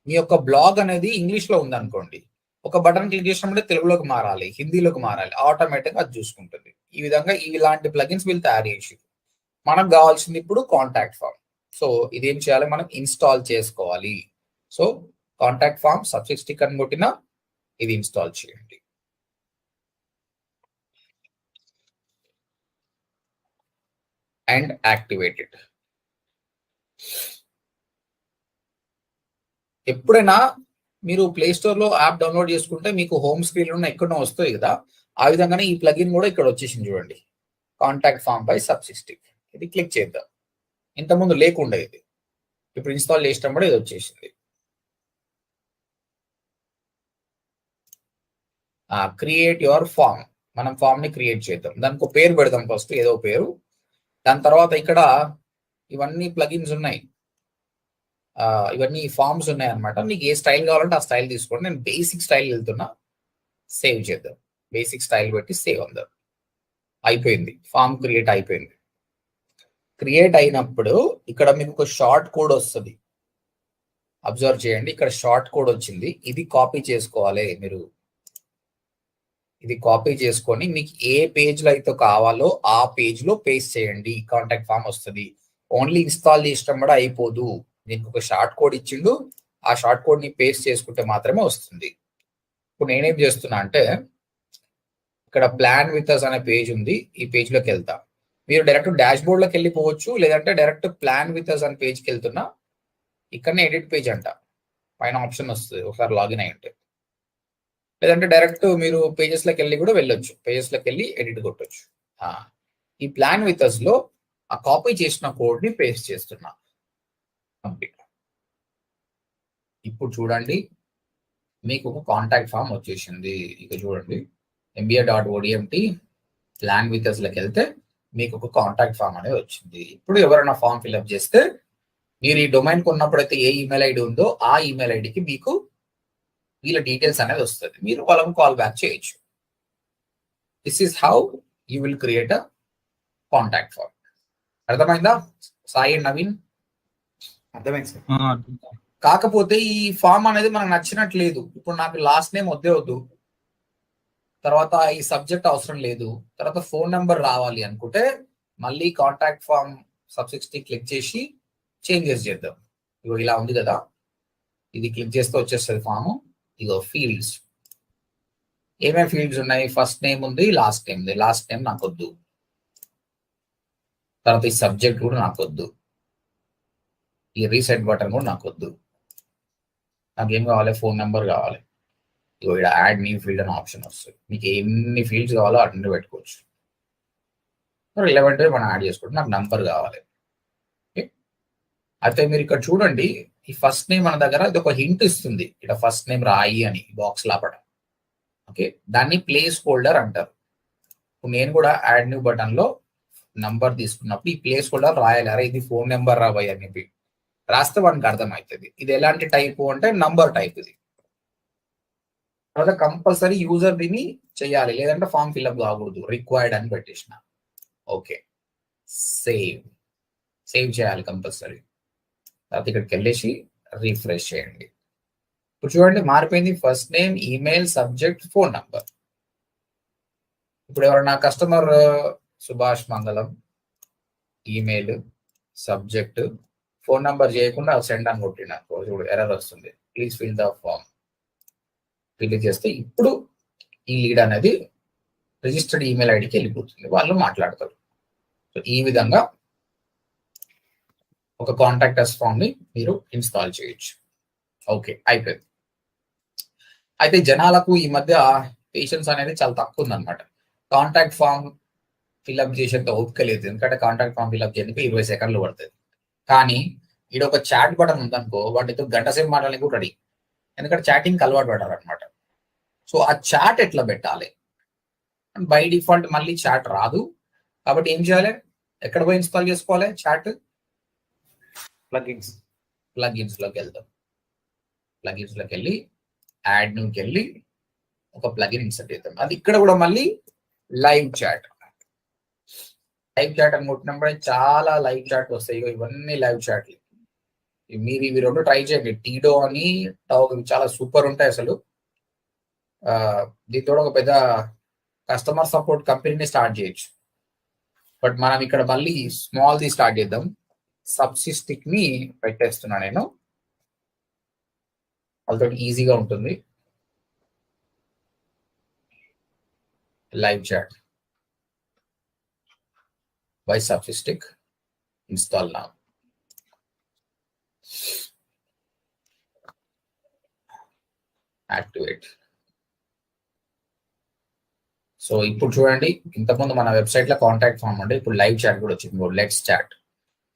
మీ యొక్క బ్లాగ్ అనేది ఇంగ్లీష్ లో ఉందనుకోండి, ఒక బటన్ క్లిక్ చేసినప్పుడే తెలుగులోకి మారాలి, హిందీలోకి మారాలి, ఆటోమేటిక్ అది చూసుకుంటుంది. ఈ విధంగా ఇలాంటి ప్లగిన్స్ వీళ్ళు తయారు చేసి, మనకు కావాల్సింది ఇప్పుడు కాంటాక్ట్ ఫామ్. సో ఇదేం చేయాలి, మనం ఇన్స్టాల్ చేసుకోవాలి. సో కాంటాక్ట్ ఫామ్ సబ్సిస్టిక్ అని కొట్టినా ఇది ఇన్స్టాల్ చేయండి. And activate it. ఎప్పుడైనా మీరు ప్లే స్టోర్ లో యాప్ డౌన్లోడ్ చేసుకుంటే మీకు హోమ్ స్క్రీన్ లో ఎక్కడో వస్తుంది కదా, ఆ విధంగానే ఈ ప్లగిన్ కూడా ఇక్కడ వచ్చేసింది చూడండి, కాంటాక్ట్ ఫామ్ బై సబ్సిస్టిక్. ఇది క్లిక్ చేద్దాం. ఇంతకుముందు లేకుండా ఇది, ఇప్పుడు ఇన్స్టాల్ చేసినప్పుడు ఇది వచ్చేసింది. క్రియేట్ యువర్ ఫామ్, మనం ఫామ్ ని క్రియేట్ చేద్దాం. దానికి ఒక పేరు పెడదాం ఫస్ట్, ఏదో పేరు. దాని తర్వాత ఇక్కడ ఇవన్నీ ప్లగిన్స్ ఉన్నాయి, ఇవన్నీ ఫామ్స్ ఉన్నాయి అనమాట. నీకు ఏ స్టైల్ కావాలంటే ఆ స్టైల్ తీసుకోండి. నేను బేసిక్ స్టైల్ వెళ్తున్నా, సేవ్ చేద్దాం. బేసిక్ స్టైల్ పెట్టి సేవ్ అందాం. అయిపోయింది, ఫామ్ క్రియేట్ అయిపోయింది. క్రియేట్ అయినప్పుడు ఇక్కడ మీకు ఒక షార్ట్ కోడ్ వస్తుంది, అబ్జర్వ్ చేయండి. ఇక్కడ షార్ట్ కోడ్ వచ్చింది, ఇది కాపీ చేసుకోవాలి మీరు. ఇది కాపీ చేసుకొని మీకు ఏ పేజ్ లో అయితే కావాలో ఆ పేజ్ లో పేస్ట్ చేయండి, కాంటాక్ట్ ఫామ్ వస్తుంది. ఓన్లీ ఇన్స్టాల్ చేసడం కూడా అయిపోదు. దీనికి ఒక షార్ట్ కోడ్ ఇచ్చిండు, ఆ షార్ట్ కోడ్ ని పేస్ట్ చేసుకుంటే మాత్రమే వస్తుంది. ఇప్పుడు నేనేం చేస్తున్నా అంటే ఇక్కడ ప్లాన్ విత్ అస్ అనే పేజ్ ఉంది, ఈ పేజ్ లోకి వెళ్తా. మీరు డైరెక్ట్ డాష్ బోర్డ్ లోకి వెళ్ళిపోవచ్చు, లేదంటే డైరెక్ట్ ప్లాన్ విత్ అస్ అనే పేజ్కి వెళ్తున్నా. ఇక్కడనే ఎడిట్ పేజ్ అంట, పైన ఆప్షన్ వస్తుంది ఒకసారి లాగిన్ అయి ఉంటే. లేదంటే డైరెక్ట్ మీరు పేజెస్ లోకి వెళ్ళి కూడా వెళ్ళొచ్చు, పేజెస్ లోకి వెళ్ళి ఎడిట్ కొట్టొచ్చు. ఈ ప్లాన్ విత్ అస్ లో ఆ కాపీ చేసిన కోడ్ ని పేస్ట్ చేస్తున్నా. కంప్లీట్. ఇప్పుడు చూడండి మీకు ఒక కాంటాక్ట్ ఫామ్ వచ్చేసింది. ఇక చూడండి MBA.ODMT ప్లాన్ విత్ అస్ లోకి వెళ్తే మీకు ఒక కాంటాక్ట్ ఫామ్ అనేది వచ్చింది. ఇప్పుడు ఎవరైనా ఫామ్ ఫిల్అప్ చేస్తే మీరు ఈ డొమైన్ కొన్నప్పుడైతే ఏ ఈమెయిల్ ఐడి ఉందో ఆ ఈమెయిల్ ఐడికి మీకు వీళ్ళ డీటెయిల్స్ అనేది వస్తుంది, మీరు వాళ్ళకు కాల్ బ్యాక్ చేయొచ్చు. This is how you will create a contact form. అర్థమైందా సాయి అండ్ నవీన్? అర్థమైంది సార్. కాకపోతే ఈ ఫామ్ అనేది మనకు నచ్చినట్లేదు. ఇప్పుడు నాకు లాస్ట్ నేమ్ వద్దు, తర్వాత ఈ సబ్జెక్ట్ అవసరం లేదు, తర్వాత ఫోన్ నెంబర్ రావాలి అనుకుంటే మళ్ళీ కాంటాక్ట్ ఫామ్ సబ్60 క్లిక్ చేసి చేంజెస్ చేద్దాం. ఇగో ఇలా ఉంది కదా, ఇది క్లిక్ చేస్తే వచ్చేస్తుంది ఫామ్. ఇగో ఫీల్డ్స్, ఏమేమి ఫీల్డ్స్ ఉన్నాయి? ఫస్ట్ నేమ్ ఉంది, లాస్ట్ నేమ్ ఉంది. లాస్ట్ నేమ్ నాకు వద్దు, తర్వాత ఈ సబ్జెక్ట్ కూడా నాకు వద్దు, ఈ రీసెట్ బటన్ కూడా నాకు వద్దు. నాకేం కావాలి? ఫోన్ నెంబర్ కావాలి. ఇక్కడ యాడ్ న్యూ ఫీల్డ్ అనే ఆప్షన్ వస్తుంది. మీకు ఎన్ని ఫీల్డ్స్ కావాలో అన్ని పెట్టుకోవచ్చు. రిలవెంట్ మనం యాడ్ చేసుకోవచ్చు. నాకు నంబర్ కావాలి. అయితే మీరు ఇక్కడ చూడండి, ఈ ఫస్ట్ నేమ్ మన దగ్గర ఇది ఒక హింట్ ఇస్తుంది. ఇక్కడ ఫస్ట్ నేమ్ రాయి అని బాక్స్ లాపడం. ఓకే, దాన్ని ప్లేస్ హోల్డర్ అంటారు. నేను కూడా యాడ్ న్యూ బటన్ లో నంబర్ తీసుకున్నప్పుడు ఈ ప్లేస్ హోల్డర్ రాయాలి. అరే ఇది ఫోన్ నెంబర్ రాబోయ్ అని చెప్పి రాస్తే వానికి అర్థమవుతుంది. ఇది ఎలాంటి టైపు అంటే నంబర్ టైప్. ఇది తర్వాత కంపల్సరీ యూజర్ దీన్ని చేయాలి, లేదంటే ఫామ్ ఫిల్అప్ కాకూడదు. రిక్వైర్డ్ అని పెట్టేసిన. ఓకే, సేవ్ చేయాలి కంపల్సరీ. తర్వాత ఇక్కడికి వెళ్ళేసి రీఫ్రెష్ చేయండి. ఇప్పుడు చూడండి మారిపోయింది. First name, email, subject, phone number. ఇప్పుడు ఎవరైనా customer Subhash Mangalam, email, subject, phone number చేయకుండా సెండ్ అని కొట్టిన చూడు ఎర్రర్ వస్తుంది. Please fill the form. Fill చేస్తే ఇప్పుడు ఈ లీడ్ అనేది రిజిస్టర్డ్ ఈమెయిల్ ఐడికి వెళ్ళిపోతుంది, వాళ్ళు మాట్లాడతారు. సో ఈ విధంగా ఒక కాంటాక్ట్ అస్ ఫామ్ ని మీరు ఇన్స్టాల్ చేయొచ్చు. ఓకే, అయిపోయింది. అయితే జనాలకు ఈ మధ్య పేషెన్స్ అనేది చాలా తక్కువ ఉందన్నమాట. కాంటాక్ట్ ఫామ్ ఫిల్అప్ చేసేంత ఓపిక లేదు, ఎందుకంటే కాంటాక్ట్ ఫామ్ ఫిల్అప్ చేయడానికి 20 సెకండ్లు పడుతుంది. కానీ ఇక్కడ ఒక చాట్ బటన్ ఉందనుకో, వాటితో గంట సేపు మాట్లాడడానికి కూడా రెడీ, ఎందుకంటే చాటింగ్ అలవాటు పడారు అనమాట. సో ఆ చాట్ ఎట్లా పెట్టాలి? బై డిఫాల్ట్ మళ్ళీ చాట్ రాదు, కాబట్టి ఏం చేయాలి? ఎక్కడ పోయి ఇన్స్టాల్ చేసుకోవాలి చాట్? ప్లగిన్స్ లోకి వెళ్దాం. ప్లగిన్స్ లోకి వెళ్ళి యాడ్ న్యూకి వెళ్ళి ఒక ప్లగిన్ ఇన్సర్ట్ చేద్దాం. అది ఇక్కడ కూడా మళ్ళీ లైవ్ చాట్ అని కొట్టినప్పుడు చాలా లైవ్ చాట్ వస్తాయి. ఇవన్నీ లైవ్ చాట్లు. మీరు ఇవి రెండు ట్రై చేయండి. టీడో అని టాక్ చాలా సూపర్ ఉంటాయి అసలు. దీంతో ఒక పెద్ద కస్టమర్ సపోర్ట్ కంపెనీని స్టార్ట్ చేయొచ్చు. బట్ మనం ఇక్కడ మళ్ళీ స్మాల్ ది స్టార్ట్ చేద్దాం. సబ్60 ని పెట్టేస్తున్నా నేను, వాళ్ళతో ఈజీగా ఉంటుంది. లైవ్ చాట్ బై సబ్60 ఇన్స్టాల్ నౌ. యాక్టివేట్. సో ఇప్పుడు చూడండి, ఇంతకుముందు మన వెబ్సైట్ లో కాంటాక్ట్ ఫామ్ ఉండే, ఇప్పుడు లైవ్ చాట్ కూడా వచ్చింది. Let's chat.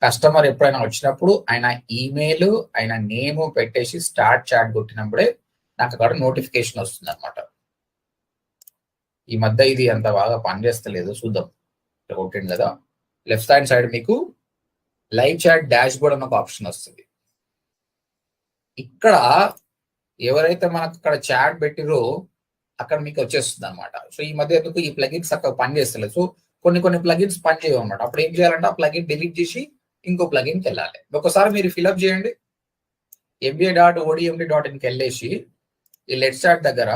కస్టమర్ ఎప్పుడైనా వచ్చినప్పుడు ఆయన ఈమెయిల్, ఆయన నేమ్ పెట్టేసి స్టార్ట్ చాట్ కొట్టినప్పుడే నాకు అక్కడ నోటిఫికేషన్ వస్తుంది అనమాట. ఈ మధ్య ఇది అంత బాగా పనిచేస్తలేదు, చూద్దాం. కొట్టింది కదా, లెఫ్ట్ హ్యాండ్ సైడ్ మీకు లైవ్ చాట్ డాష్ బోర్డ్ అని ఒక ఆప్షన్ వస్తుంది. ఇక్కడ ఎవరైతే మనకు అక్కడ చాట్ పెట్టిరో అక్కడ మీకు వచ్చేస్తుంది అనమాట. సో ఈ మధ్య ఎందుకు ఈ ప్లగిన్స్ అక్కడ పనిచేస్తలేదు. సో కొన్ని ప్లగిన్స్ పనిచేయవు అనమాట. అప్పుడు ఏం చేయాలంటే ఆ ప్లగిన్ డిలీట్ చేసి ఇంకో ప్లగిన్కి వెళ్ళాలి. ఒకసారి మీరు ఫిల్అప్ చేయండి. MBA.ODMT.inకి వెళ్ళేసి ఈ లెట్స్ చాట్ దగ్గర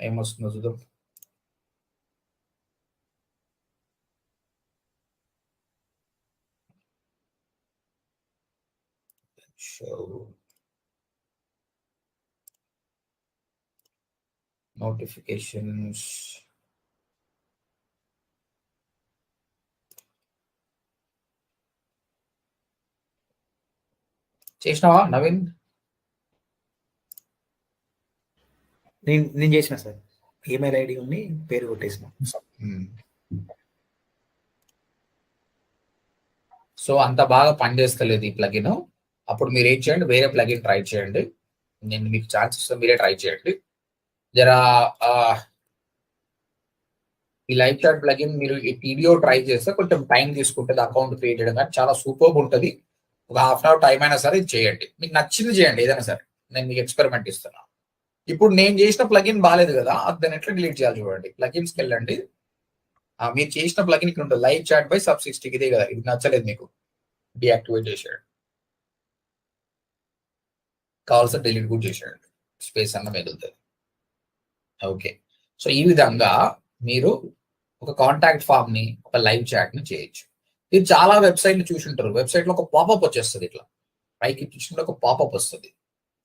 ఏమొస్తుందో చూద్దాం. Show notifications. చేసినావా నవీన్? నేను చేసిన సార్, ఈమెయిల్ ఐడి ఉంది, పేరు కొట్టేసిన. సో అంత బాగా పనిచేస్తలేదు ఈ ప్లగిన్. అప్పుడు మీరు ఏం చేయండి, వేరే ప్లగిన్ ట్రై చేయండి. నేను మీకు ఛాన్స్ ఇస్తాను, మీరే ట్రై చేయండి. జరా ఈ లైవ్ చాట్ ప్లగిన్ మీరు ఈ వీడియో ట్రై చేస్తే కొంచెం టైం తీసుకుంటుంది అకౌంట్ క్రియేట్ చేయడం, కానీ చాలా సూపర్గా ఉంటుంది. ఒక హాఫ్ అన్ అవర్ టైం అయినా సరే ఇది చేయండి, మీకు నచ్చింది చేయండి ఏదైనా సరే. నేను మీకు ఎక్స్పెరిమెంట్ ఇస్తున్నాను. ఇప్పుడు నేను చేసిన ప్లగిన్ బాగాలేదు కదా, దాన్ని ఎట్లా డిలీట్ చేయాలి చూడండి. ప్లగిన్స్కి వెళ్ళండి. మీరు చేసిన ప్లగిన్ ఇక్కడ ఉంటుంది, లైవ్ చాట్ బై Sub60. ఇదే కదా, ఇది నచ్చలేదు మీకు, డియాక్టివేట్ చేసాడు. కావాల్సిన డిలీట్ కూడా చేసాడు, స్పేస్ అన్న మిగులుతుంది. ఓకే, సో ఈ విధంగా మీరు ఒక కాంటాక్ట్ ఫామ్ ని, ఒక లైవ్ చాట్ ని చేయొచ్చు. మీరు చాలా వెబ్సైట్లు చూసి ఉంటారు. వెబ్సైట్ లో ఒక పాపప్ వచ్చేస్తుంది, ఇట్లా పైకి చూసుకుంటే ఒక పాపప్ వస్తుంది.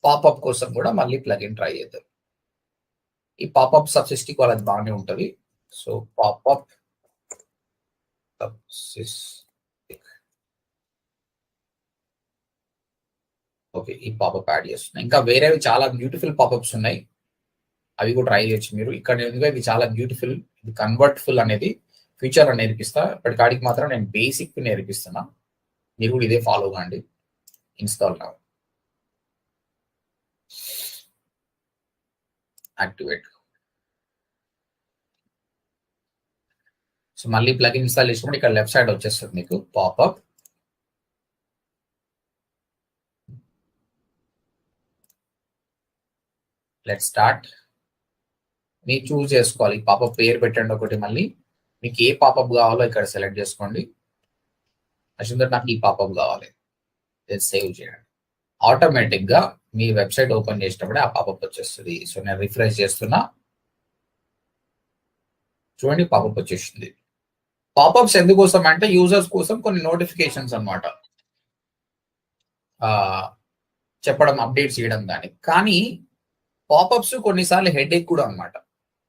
పాపప్ కోసం కూడా మళ్ళీ ప్లగిన్ ట్రై చేద్దాం. ఈ పాపప్ Sub60 వాళ్ళది బాగానే ఉంటుంది. సో పాపప్ Sub60, ఓకే, ఈ పాపప్ యాడ్ చేస్తున్నాయి. ఇంకా వేరేవి చాలా బ్యూటిఫుల్ పాపప్స్ ఉన్నాయి, అవి కూడా ట్రై చేయొచ్చు మీరు. ఇక్కడ ఎందుకంటే ఇది చాలా బ్యూటిఫుల్, ఇది కన్వర్ట్ఫుల్ అనేది ఫ్యూచర్ లో నేర్పిస్తా. ఇప్పటికాడికి మాత్రం నేను బేసిక్ నేర్పిస్తున్నా, మీరు కూడా ఇదే ఫాలో కాండి. Install now, activate. సో మళ్ళీ ప్లగిన్ ఇన్స్టాల్ చేసినప్పుడు ఇక్కడ లెఫ్ట్ సైడ్ వచ్చేస్తుంది మీకు పాపప్. Let start. మీరు చూస్ చేసుకోవాలి, పాపప్ పేరు పెట్టండి ఒకటి. మళ్ళీ మీకు ఏ పాపప్ కావాలో ఇక్కడ సెలెక్ట్ చేసుకోండి. అశ్విందర్ నాకు ఈ పాపప్ కావాలి, సేవ్ చేయండి. ఆటోమేటిక్ గా మీ వెబ్సైట్ ఓపెన్ చేసినప్పుడే ఆ పాపప్ వచ్చేస్తుంది. సో నేను రిఫ్రెష్ చేస్తున్నా, చూడండి పాపప్ వచ్చేసింది. పాపప్స్ ఎందుకోసం అంటే యూజర్స్ కోసం కొన్ని నోటిఫికేషన్స్ అన్నమాట, చెప్పడం, అప్డేట్స్ చేయడం కానీ పాపప్స్ కొన్నిసార్లు హెడేక్ కూడా అనమాట.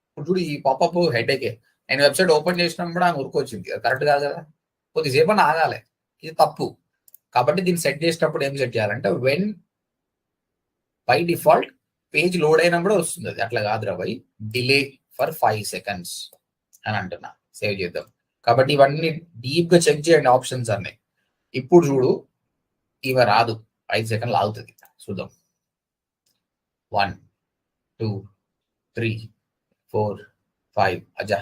ఇప్పుడు చూడు, ఈ పాపప్ హెడేకే. నేను వెబ్సైట్ ఓపెన్ చేసినప్పుడు ఆయన ఉరుకొచ్చింది, కరెక్ట్ కాదు కదా, కొద్దిసేపు ఆగాలి, ఇది తప్పు. కాబట్టి దీన్ని సెట్ చేసినప్పుడు ఏం సెట్ చేయాలంటే, when by default page load అయినప్పుడు వస్తుంది అది, అట్లా కాదురా బై, డిలే ఫర్ 5 seconds అని అంటున్నా. సేవ్ చేద్దాం. కాబట్టి ఇవన్నీ డీప్ గా చెక్ చేయండి ఆప్షన్స్ అన్ని. ఇప్పుడు చూడు, ఇవి రాదు, 5 seconds ఆగుతుంది. చూద్దాం, 1 2 3 4 5 అజా.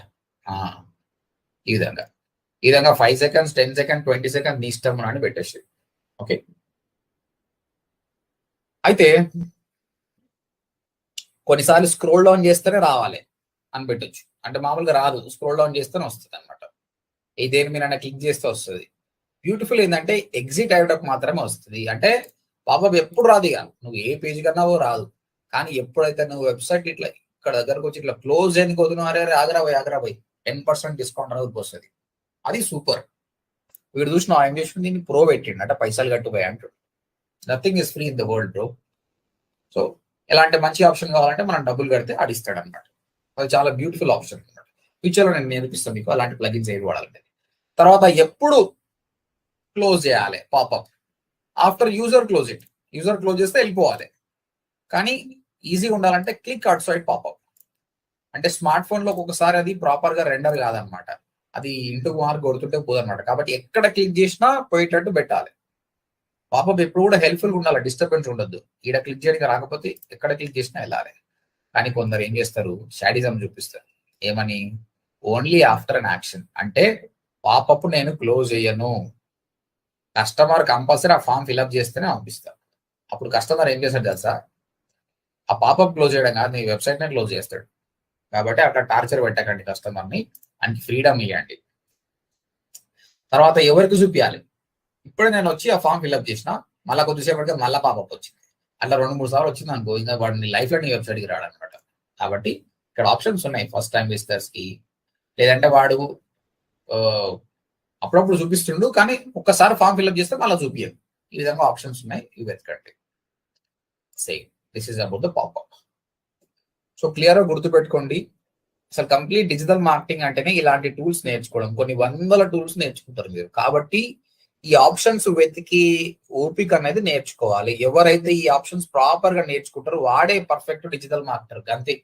ఈ విధంగా 5 seconds 10 seconds 20 seconds నీ ఇష్టం అని పెట్టేసి. ఓకే, అయితే కొన్నిసార్లు స్క్రోల్ డౌన్ చేస్తేనే రావాలి అని పెట్టచ్చు. అంటే మామూలుగా రాదు, స్క్రోల్ డౌన్ చేస్తేనే వస్తుంది అనమాట. దేని మీద క్లిక్ చేస్తే వస్తుంది. బ్యూటిఫుల్ ఏంటంటే ఎగ్జిట్ అయ్యేటప్పుడు మాత్రమే వస్తుంది. అంటే పాపప్ ఎప్పుడు రాదు, ఇక నువ్వు ఏ పేజ్ కన్నా రాదు. కానీ ఎప్పుడైతే నువ్వు వెబ్సైట్ ఇట్లా ఇక్కడ దగ్గరకు వచ్చి ఇట్లా క్లోజ్ చేయని కొద్దు, అరే ఆగరాబోయి 10% డిస్కౌంట్ అనేది వస్తుంది. అది సూపర్. వీడు చూసిన ఏం చేసిన, దీన్ని ప్రో పెట్టిండు, అంటే పైసలు కట్టుపోయి అంటాడు. Nothing is free in the world bro. So ఇలాంటి మంచి ఆప్షన్ కావాలంటే మనం డబ్బులు కడితే ఆడిస్తాడు అనమాట. అది చాలా బ్యూటిఫుల్ ఆప్షన్ అనమాట. ఫ్యూచర్లో నేను నేర్పిస్తాను మీకు అలాంటి ప్లగిన్స్ ఏవి వాడాలంటే. తర్వాత ఎప్పుడు క్లోజ్ చేయాలి popup, after user close it. User close చేస్తే వెళ్ళిపోవాలి. కానీ ఈజీగా ఉండాలంటే క్లిక్ అవుట్ సైడ్ పాపప్. అంటే స్మార్ట్ ఫోన్ లో ఒక్కొక్కసారి అది ప్రాపర్ గా రెండర్ కాదనమాట, అది ఇంటూ మార్క్ కొడుతుంటే పోదనమాట. కాబట్టి ఎక్కడ క్లిక్ చేసినా పోయేటట్టు పెట్టాలి. పాపప్ ఎప్పుడు కూడా హెల్ప్ఫుల్ గా ఉండాలి, డిస్టర్బెన్స్ ఉండొద్దు. ఈడ క్లిక్ చేయడానికి రాకపోతే ఎక్కడ క్లిక్ చేసినా వెళ్ళాలి. కానీ కొందరు ఏం చేస్తారు, శాడిజం చూపిస్తారు. ఏమని, ఓన్లీ ఆఫ్టర్ అన్ యాక్షన్. అంటే పాపప్ నేను క్లోజ్ చేయను, కస్టమర్ కంపల్సరీ ఆ ఫామ్ ఫిల్అప్ చేస్తేనే పంపిస్తాను. అప్పుడు కస్టమర్ ఏం చేస్తాడు తెలుసా, ఆ పాపప్ క్లోజ్ చేయడం కాదు, నీ వెబ్సైట్ నే క్లోజ్ చేస్తాడు. కాబట్టి అట్లా టార్చర్ పెట్టకండి కస్టమర్ని, ఆయనకి ఫ్రీడమ్ ఇవ్వండి. తర్వాత ఎవరికి చూపించాలి, ఇప్పుడు నేను వచ్చి ఆ ఫామ్ ఫిల్అప్ చేసిన, మళ్ళీ కొద్దిసేపటికి మళ్ళీ పాపప్ వచ్చింది, అట్లా 2-3 సార్లు వచ్చింది అనుకో, ఇంకా వాడిని లైఫ్ లో నీ వెబ్సైట్కి రాడనమాట. కాబట్టి ఇక్కడ ఆప్షన్స్ ఉన్నాయి ఫస్ట్ టైం విజిటర్స్ కి, లేదంటే వాడు అప్పుడప్పుడు చూపిస్తుండు కానీ ఒక్కసారి ఫామ్ ఫిల్అప్ చేస్తే మళ్ళీ చూపించదు. ఈ విధంగా ఆప్షన్స్ ఉన్నాయి, ఇవి వెతకండి. Same this is about the popup. So క్లియర్గా గుర్తుపెట్టుకోండి, అసలు కంప్లీట్ డిజిటల్ మార్కెటింగ్ అంటేనే ఇలాంటి టూల్స్ నేర్చుకోవడం. కొన్ని వందల టూల్స్ నేర్చుకుంటారు మీరు, కాబట్టి ఈ ఆప్షన్స్ వెతికి ఓపిక అనేది నేర్చుకోవాలి. ఎవరైతే ఈ ఆప్షన్స్ ప్రాపర్ గా నేర్చుకుంటారో వాడే పర్ఫెక్ట్ డిజిటల్ మార్కెటర్. అంతే,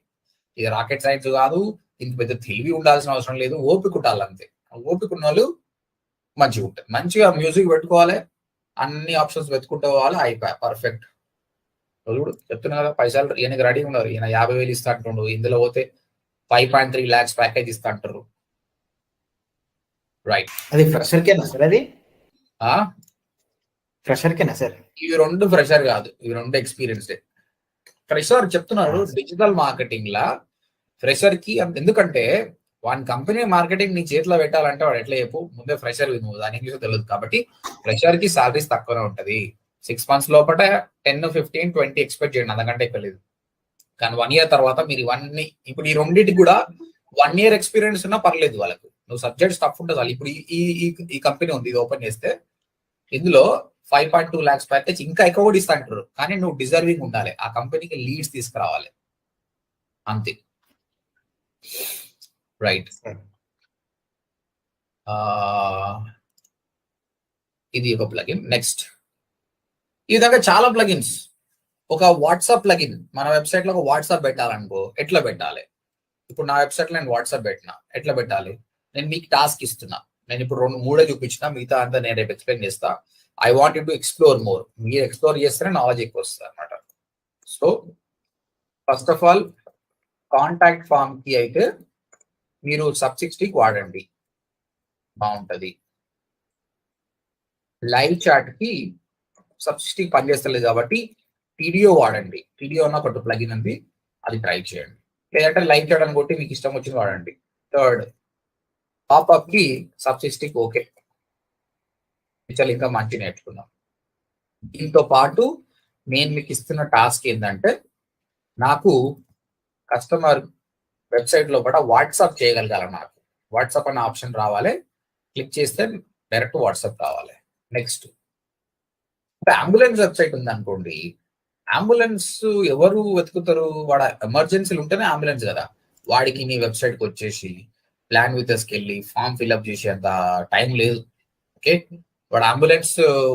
ఇది రాకెట్ సైన్స్ కాదు, ఇంత పెద్ద తెలివి ఉండాల్సిన అవసరం లేదు, ఓపిక ఉండాలి అంతే. ఓపిక ఉన్న వాళ్ళు మంచిగా ఉంటుంది. మంచిగా మ్యూజిక్ పెట్టుకోవాలి, అన్ని ఆప్షన్స్ వెతుకుంటూ పోవాలి, అయిపోయా పర్ఫెక్ట్. చూడు చెప్తున్నా కదా, పైసలు ఈయనకి రెడీ ఉన్నారు, ఈయన 50,000 ఇస్తా అంటుండు, ఇందులో పోతే 5.3 lakhs ప్యాకేజ్ ఇస్తా అంటారు. రైట్, అది ఫ్రెషర్ కేనా సార్? అది ఫ్రెషర్ కేనా సార్? ఇవి రెండు ఫ్రెషర్ కాదు, ఇవి రెండు ఎక్స్పీరియన్స్డ్. ఫ్రెషర్ చెప్తున్నారు డిజిటల్ మార్కెటింగ్ లా ఫ్రెషర్ కి ఎందుకంటే వాని కంపెనీ మార్కెటింగ్ నీ చేతిలో పెట్టాలంటే వాడు ఎట్లా చెప్పు, ముందే ఫ్రెషర్ నువ్వు దాని ఇంగ్లీష్ తెలియదు కాబట్టి ఫ్రెషర్ కి సాలరీస్ తక్కువనే ఉంటది. 6 months లోపల 10, 15, 20 ఎక్స్పెక్ట్ చేయండి, అంతకంటే ఎక్కువ లేదు. కానీ 1 year తర్వాత మీరు ఇవన్నీ, ఇప్పుడు ఈ రెండింటికి కూడా 1 year ఎక్స్పీరియన్స్ ఉన్నా పర్లేదు వాళ్ళకు. నువ్వు సబ్జెక్ట్ స్టఫ్ ఉంటుంది వాళ్ళు. ఇప్పుడు ఈ కంపెనీ ఉంది, ఇది ఓపెన్ చేస్తే ఇందులో 5.2 lakhs ప్యాకేజ్ ఇంకా ఎక్కువ కూడా ఇస్తా అంటారు. కానీ నువ్వు డిజర్వింగ్ ఉండాలి, ఆ కంపెనీకి లీడ్స్ తీసుకురావాలి అంతే. రైట్, ఇది ఒక ప్లగిన్. నెక్స్ట్, ఈ విధంగా చాలా ప్లగిన్స్. ఒక వాట్సాప్ ప్లగిన్, మన వెబ్సైట్ లో ఒక వాట్సాప్ పెట్టాలనుకో, ఎట్లా పెట్టాలి? ఇప్పుడు నా వెబ్సైట్ లో నేను వాట్సాప్ పెట్టినా, ఎట్లా పెట్టాలి? నేను మీకు టాస్క్ ఇస్తున్నా, నేను ఇప్పుడు 2-3 చూపించిన, మిగతా అంతా నేను రేపు ఎక్స్ప్లెయిన్ చేస్తా. I want to explore more. మీరు ఎక్స్ప్లోర్ చేస్తేనే నాలెడ్జ్ ఎక్కువ వస్తుంది అనమాట. So first of all contact form కి అయితే మీరు Sub60 వాడండి, బాగుంటది. లైవ్ చాట్ కి Sub60 పనిచేస్తలేదు కాబట్టి టీడీఓ వాడండి. టీడీఓ అన్న ఒకటి ప్లగిన్ ఉంది, అది ట్రై చేయండి. లేదంటే లైవ్ చాట్ అని కొట్టి మీకు ఇష్టం వచ్చింది వాడండి. థర్డ్, పాపప్ కి Sub60 ఓకే, చాలా ఇంకా మంచి నేర్చుకున్నాం. దీంతో పాటు నేను మీకు ఇస్తున్న టాస్క్ ఏంటంటే, నాకు కస్టమర్ వెబ్సైట్ లో కూడా వాట్సాప్ చేయగలగాల. నాకు వాట్సాప్ అనే ఆప్షన్ రావాలి, క్లిక్ చేస్తే డైరెక్ట్ వాట్సాప్ రావాలి. నెక్స్ట్, అంబులెన్స్ వెబ్సైట్ ఉంది అనుకోండి, అంబులెన్స్ ఎవరు వెతుకుతారు? వాడు ఎమర్జెన్సీలు ఉంటేనే అంబులెన్స్ కదా. వాడికి నీ వెబ్సైట్కి వచ్చేసి ప్లాన్ విత్ అస్కి వెళ్ళి ఫామ్ ఫిల్అప్ చేసే అంత టైం లేదు. ఓకే, వాడు అంబులెన్స్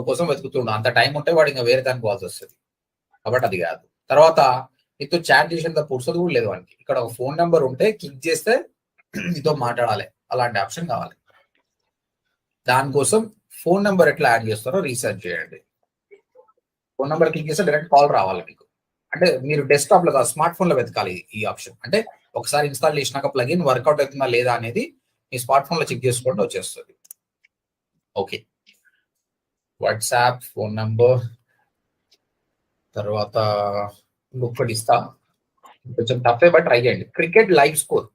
కోసం వెతుకుతుండు, అంత టైం ఉంటే వాడు ఇంకా వేరే దానికి పోవాల్సి వస్తుంది, కాబట్టి అది కాదు. తర్వాత నీతో చాట్ చేసేంత పురుషుడు కూడా లేదు వానికి. ఇక్కడ ఒక ఫోన్ నెంబర్ ఉంటే క్లిక్ చేస్తే నీతో మాట్లాడాలి, అలాంటి ఆప్షన్ కావాలి. దానికోసం ఫోన్ నెంబర్ ఎట్లా యాడ్ చేస్తారో రీసెర్చ్ చేయండి. ఫోన్ నెంబర్ క్లిక్ చేస్తే డైరెక్ట్ కాల్ రావాలి మీకు. అంటే మీరు డెస్క్టాప్ లో, స్మార్ట్ ఫోన్ లో వెతకాలి ఈ ఆప్షన్. అంటే ఒకసారి ఇన్స్టాల్ చేసినాక ప్లగిన్ వర్కౌట్ అవుతుందా లేదా అనేది మీ స్మార్ట్ ఫోన్ లో చెక్ చేసుకుంటూ వచ్చేస్తుంది. ఓకే, వాట్సాప్ ఫోన్ నంబర్, తర్వాత ఇంకొకటి ఇస్తా, కొంచెం తప్పే బట్ ట్రై చేయండి. క్రికెట్ లైవ్ స్కోర్,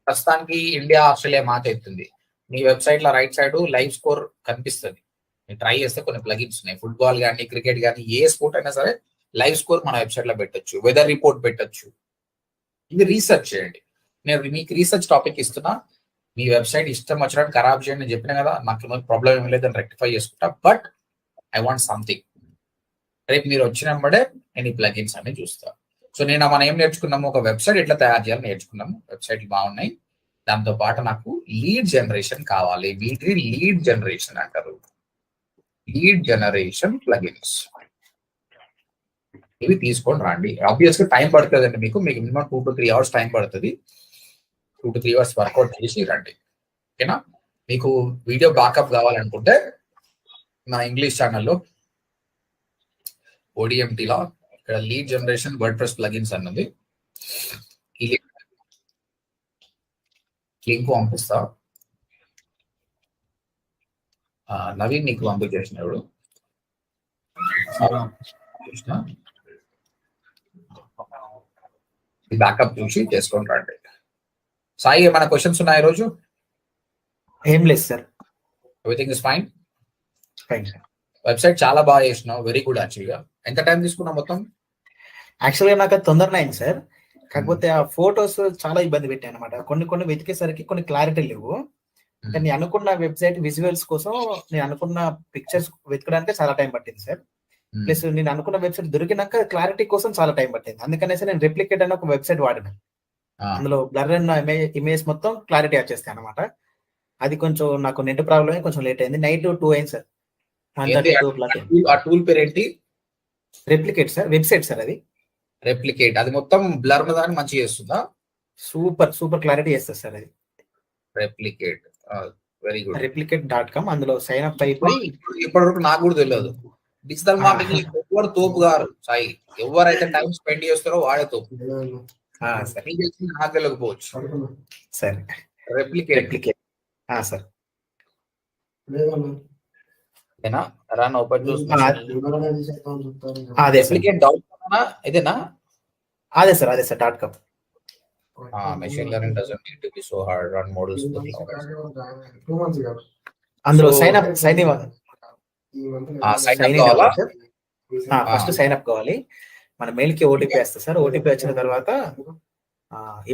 ప్రస్తుతానికి ఇండియా ఆస్ట్రేలియా మ్యాచ్ అవుతుంది. మీ వెబ్సైట్ లో రైట్ సైడ్ లైవ్ స్కోర్ కనిపిస్తుంది. మీరు ట్రై చేస్తే కొన్ని ప్లగిన్స్ ఉన్నాయి, ఫుట్బాల్ కానీ క్రికెట్ కానీ ఏ స్పోర్ట్ అయినా సరే లైవ్ స్కోర్ మన వెబ్సైట్ లో పెట్టొచ్చు, వెదర్ రిపోర్ట్ పెట్టొచ్చు. ఇది రీసెర్చ్ చేయండి. నేను మీకు రీసెర్చ్ టాపిక్ ఇస్తున్నా, మీ వెబ్సైట్ ఇష్టం వచ్చినట్టు ఖరాబ్ చేయండి. నేను చెప్పిన కదా, నాకు ప్రాబ్లం ఏం లేదు, అని రెక్టిఫై చేసుకుంటా. But I want something. రేపు మీరు వచ్చినప్పుడే నేను ఈ ప్లగిన్స్ అన్ని చూస్తాను. సో మనం ఏం నేర్చుకున్నాము, ఒక వెబ్సైట్ ఎట్లా తయారు చేయాలని నేర్చుకున్నాము. వెబ్సైట్లు బాగున్నాయి, దాంతో పాటు నాకు లీడ్ జనరేషన్ కావాలి. వీటిని లీడ్ జనరేషన్ అంటారు, లీడ్ జనరేషన్ ప్లగిన్స్. ఇవి తీసుకొని రండి. ఆబ్వియస్ గా టైం పడుతుంది అండి, మీకు మినిమం 2 to 3 hours టైం పడుతుంది. 2 to 3 hours వర్కౌట్ చేసి రండి, ఓకేనా? మీకు వీడియో బ్యాకప్ కావాలనుకుంటే నా ఇంగ్లీష్ ఛానల్లో ODMTలో ఇక్కడ లీడ్ జనరేషన్ వర్డ్ప్రెస్ ప్లగిన్స్ అన్నది, ఈ లింక్ పంపిస్తా. నవీన్ నీకు పంపించేసినాడు, బ్యాకప్ చూసి చేసుకొని రండి. సాయి, ఏమైనా క్వశ్చన్స్ ఉన్నాయి ఈరోజు? ఏం లేదు sir, everything is fine. Fine sir. Website చాలా బాగా చేసినావు, వెరీ గుడ్. యాక్చువల్గా ఎంత టైం తీసుకున్నావు మొత్తం? యాక్చువల్గా నాకు అది తొందరగా అయింది సార్. కాకపోతే ఆ ఫోటోస్ చాలా ఇబ్బంది పెట్టాయి అనమాట. కొన్ని వెతికేసరికి కొన్ని క్లారిటీ లేవు. అంటే నేను అనుకున్న వెబ్సైట్ విజువల్స్ కోసం నేను అనుకున్న పిక్చర్స్ వెతకడానికి చాలా టైం పట్టింది సార్. ప్లస్ నేను అనుకున్న వెబ్సైట్ దొరికినాక క్లారిటీ కోసం చాలా టైం పట్టింది. అందుకనేసి నేను రెప్లికేట్ అనే ఒక వెబ్సైట్ వాడినా. అందులో బ్లర్ అయిన ఇమేజ్ మొత్తం క్లారిటీ వచ్చేస్తాయి అనమాట. అది కొంచెం నాకు నెట్ ప్రాబ్లమే, కొంచెం లేట్ అయింది. నైట్ 2 అయింది సార్. ఆ టూల్ పేరు ఏంటి? రెప్లికేట్ సార్, వెబ్సైట్ సార్ అది. రెప్లికేట్ అది మొత్తం బ్లర్ దాన్ని మంచిగా చేస్తుందా? సూపర్ క్లారిటీ చేస్తుంది సార్ అది. Replicate very good. replicate.com అందులో సైన్ అప్ అయిపోయి ఇప్పటివరకు నాకు కూడా తెలియదు. డిజిటల్ మార్కెటింగ్ ఎవరు తోపు గారు సాయి, ఎవరైతే టైం స్పెండ్ చేస్తారో వాడే తోపు. నాకు తెలియకపోవచ్చు. సరే రెప్లికేట్ సార్ రన్ ఓపెన్ అదే రెప్లికేట్ ఇదేనా? అదే sir .com. Machine learning doesn't need to be so hard. Run models in the cloud. అందులో sign up first sign up కావాలి. మన మెయిల్ కి ఓటీపీ వస్తుంది సార్. ఓటీపీ వచ్చిన తర్వాత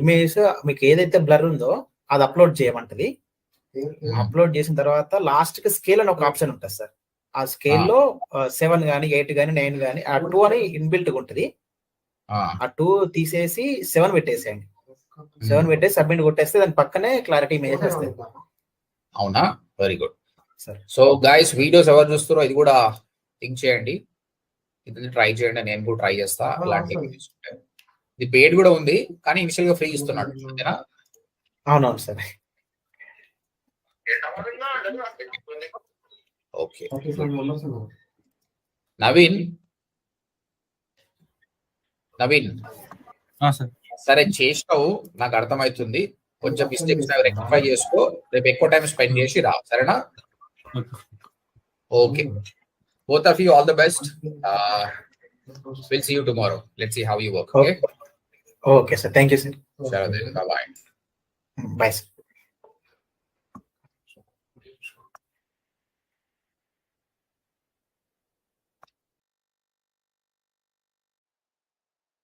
ఇమేజ్ మీకు ఏదైతే బ్లర్ ఉందో అది అప్లోడ్ చేయమంటది. అప్లోడ్ చేసిన తర్వాత లాస్ట్ కి స్కేల్ అని ఒక ఆప్షన్ ఉంటుంది సార్. ఆ స్కేల్ లో 7 గానీ 8 గానీ 9 గానీ ఆ 2 అని ఇన్బిల్ట్ గా ఉంటుంది. ఆ 2 తీసేసి 7 పెట్టేసేయండి. 7 పెట్టేసి సబ్మిట్ కొట్టేస్తే దాని పక్కనే క్లారిటీ ఇమేజ్ వస్తుంది. అవునా? Very good. So guys, videos ఎవరు చూస్తారో ఇది కూడా థింక్ చేయండి, ఇది ట్రై చేయండి. నేను కూడా ట్రై చేస్తా అలాంటి వీడియోస్. ఇది పెయిడ్ కూడా ఉంది కానీ ఇనిషియల్ గా ఫ్రీ ఇస్తున్నాడు. అంతేనా? అవునవును సార్. ఓకే నవీన్ సరే చేసినావు, నాకు అర్థమవుతుంది. కొంచెం మిస్టేక్స్ రెక్టిఫై చేసుకో. రేపు ఎక్కువ టైం స్పెండ్ చేసి రా, సరేనా? Okay, both of you all the best. We'll see you tomorrow. Let's see how you work. Okay sir, thank you sir. Sure, then bye. Bye sir.